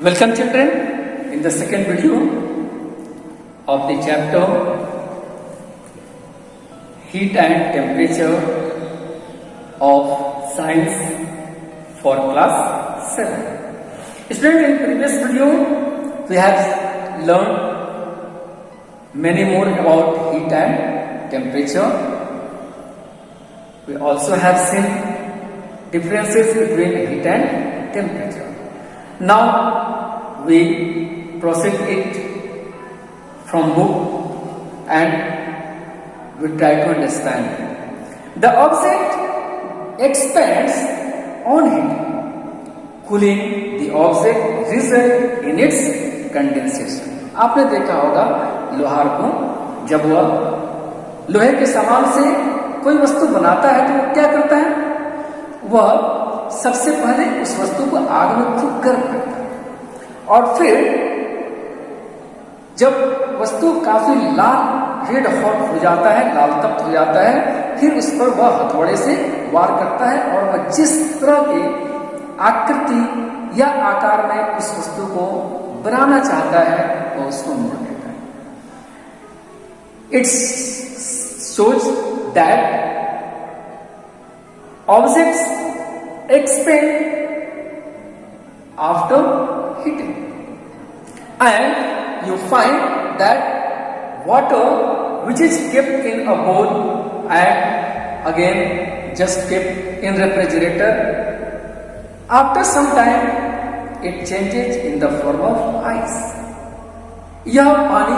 Welcome children in the second video of the chapter Heat and Temperature of Science for class 7. Student, in previous video we have learned many more about heat and temperature. We also have seen differences between heat and temperature. Now we proceed it from book and we try to understand. The object expands on heat. Cooling the object results in its condensation. आपने देखा होगा लोहार को जब वह लोहे के सामान से कोई वस्तु बनाता है तो वो क्या करता है, वह सबसे पहले उस वस्तु को आग में खूब गर्म करता है और फिर जब वस्तु काफी लाल रेड हॉट हो जाता है, लाल तप्त हो जाता है, फिर उस पर वह हथौड़े से वार करता है और वह जिस तरह की आकृति या आकार में उस वस्तु को बनाना चाहता है वह उसको मोड़ देता है. It shows that objects expand after heating, and you find that water which is kept in a bowl and again just kept in refrigerator, after some time it changes in the form of ice. यह पानी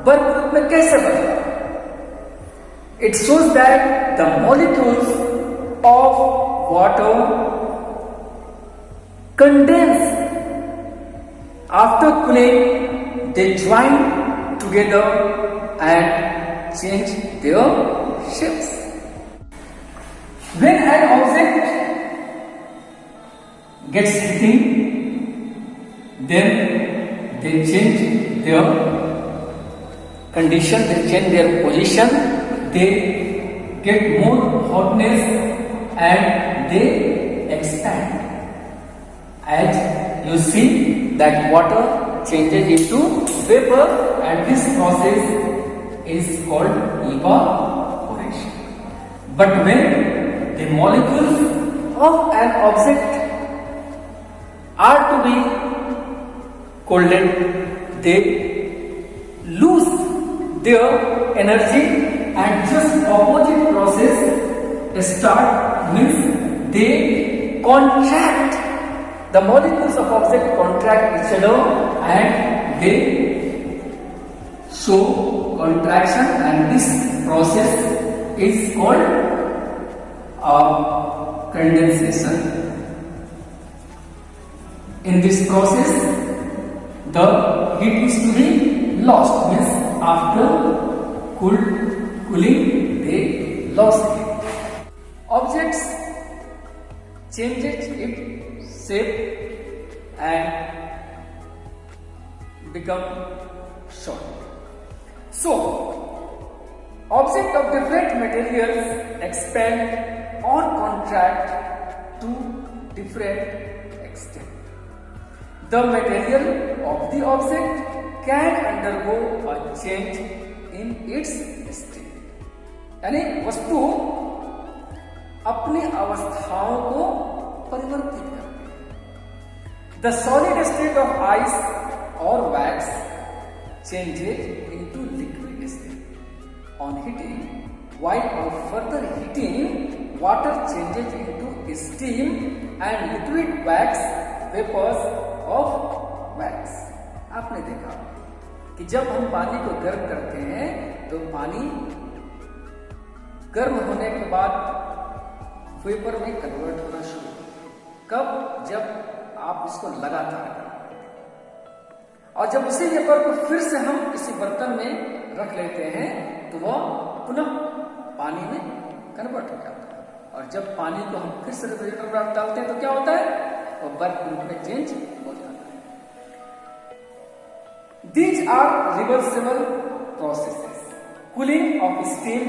बर्फ रूप में कैसे बदला? It shows that the molecules of water condense after cooling. They join together and change their shapes. When an object gets heating, then they change their condition, they change their position, they get more hotness and they expand. As you see that water changes into vapor and this process is called evaporation. But when the molecules of an object are to be cooled, they lose their energy and just opposite process start, means they contract. The molecules of object contract each other and they show contraction, and this process is called condensation. In this process the heat is to be lost, means after cooling they lost heat. Objects changes its shape and become short. So, objects of different materials expand or contract to different extent. The material of the object can undergo a change in its state. यानी वस्तु अपनी अवस्थाओं को परिवर्तित करती है. The solid state of ice or wax changes into liquid state on heating, while on further heating water changes into steam and liquid wax vapors of wax. आपने देखा कि जब हम पानी को गर्म करते हैं तो पानी गर्म होने के बाद वेपर में कन्वर्ट होना शुरू. कब? जब आप इसको लगातार करते हैं और जब उसी वेपर को फिर से हम किसी बर्तन में रख लेते हैं तो वह पुनः पानी में कन्वर्ट हो जाता है. और जब पानी को हम फिर से रेफ्रिजरेटर में डालते हैं तो क्या होता है? वह बर्फ रूप में चेंज हो जाता है. These are reversible processes. Cooling of steam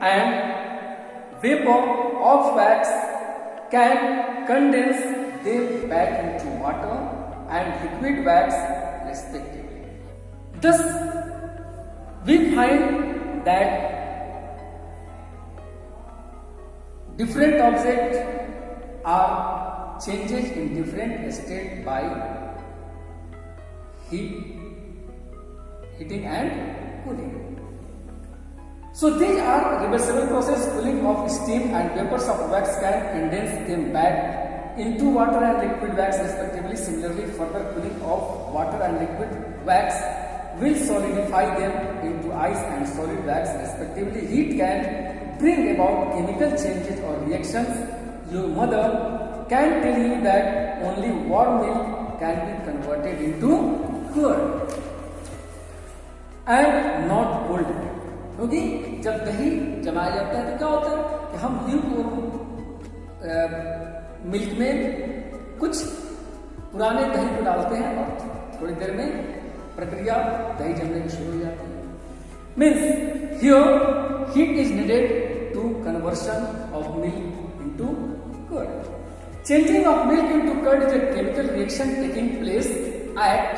and vapor of wax can condense them back into water and liquid wax respectively. Thus, we find that different objects are changes in different state by heating and cooling. So these are reversible process. Cooling of steam and vapors of wax can condense them back into water and liquid wax respectively. Similarly, further cooling of water and liquid wax will solidify them into ice and solid wax respectively. Heat can bring about chemical changes or reactions. Your mother can tell you that only warm milk can be converted into curd and not cold milk. क्योंकि जब दही जमाया जाता है तो क्या होता है कि हम मिल्क में कुछ पुराने दही को डालते हैं और थोड़ी देर में प्रक्रिया दही जमने की शुरू हो जाती है. Means here heat is needed to conversion of milk into curd. Changing of milk into curd is a chemical reaction taking place at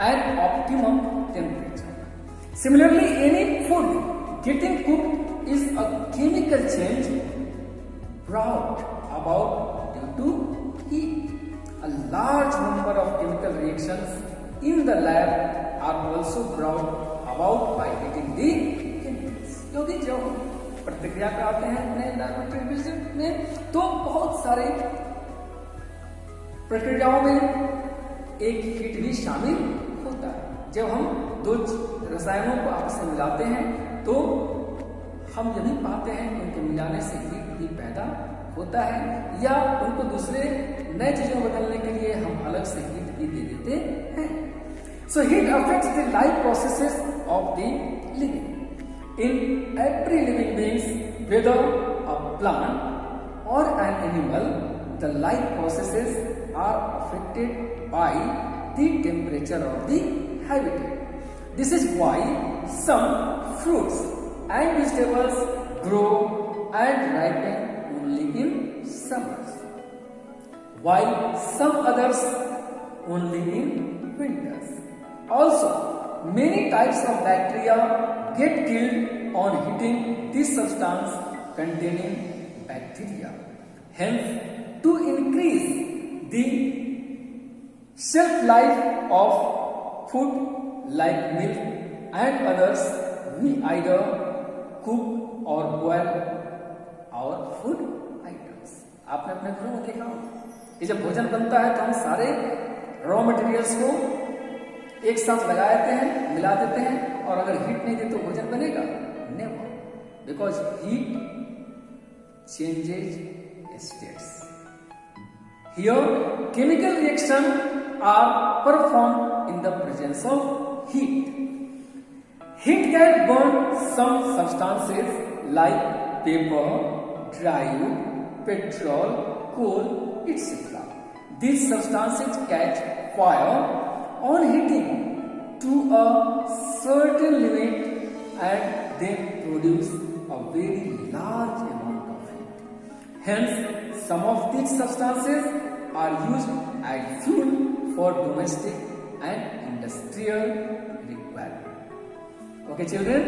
an optimum temperature. Similarly, any food getting cooked is a chemical change brought about due to heat. A large number of chemical reactions in the lab are also brought about by heating the chemicals. क्योंकि जब प्रतिक्रिया कराते हैं अपने laboratory visit में तो बहुत सारे प्रक्रियाओं में एक हीट भी शामिल होता है. जब हम दो रसायनों को आपस में मिलाते हैं तो हम यह भी पाते हैं कि उनके मिलाने से हीट भी पैदा होता है या उनको दूसरे नए चीजों बदलने के लिए हम अलग से हीट भी दे देते हैं. So heat affects the life processes of the living. In every living beings, whether a plant or an animal, the life processes are affected by the temperature of the habitat. This is why some fruits and vegetables grow and ripen only in summers, while some others only in winters. Also, many types of bacteria get killed on hitting this substance containing bacteria. Hence, to increase the shelf life of food like milk and others, we either cook or boil our food items. आपने अपने घरों में देखा होगा कि जब भोजन बनता है तो हम सारे रॉ मटेरियल्स को एक साथ लगा देते हैं, मिला देते हैं और अगर हीट नहीं दे तो भोजन बनेगा? Never, because heat changes states. Here chemical reaction are perform in the presence of heat. Heat can burn some substances like paper, dry wood, petrol, coal, etc. These substances catch fire on heating to a certain limit and then produce a very large amount of heat. Hence, some of these substances are used as fuel for domestic and industrial requirement. Okay, children,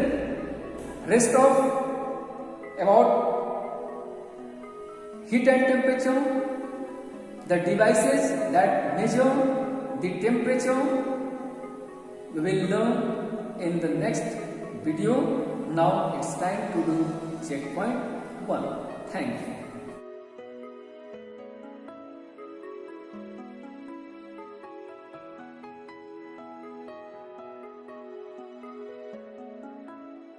rest of about heat and temperature, the devices that measure the temperature, we will learn in the next video. Now it's time to do checkpoint 1. Thank you.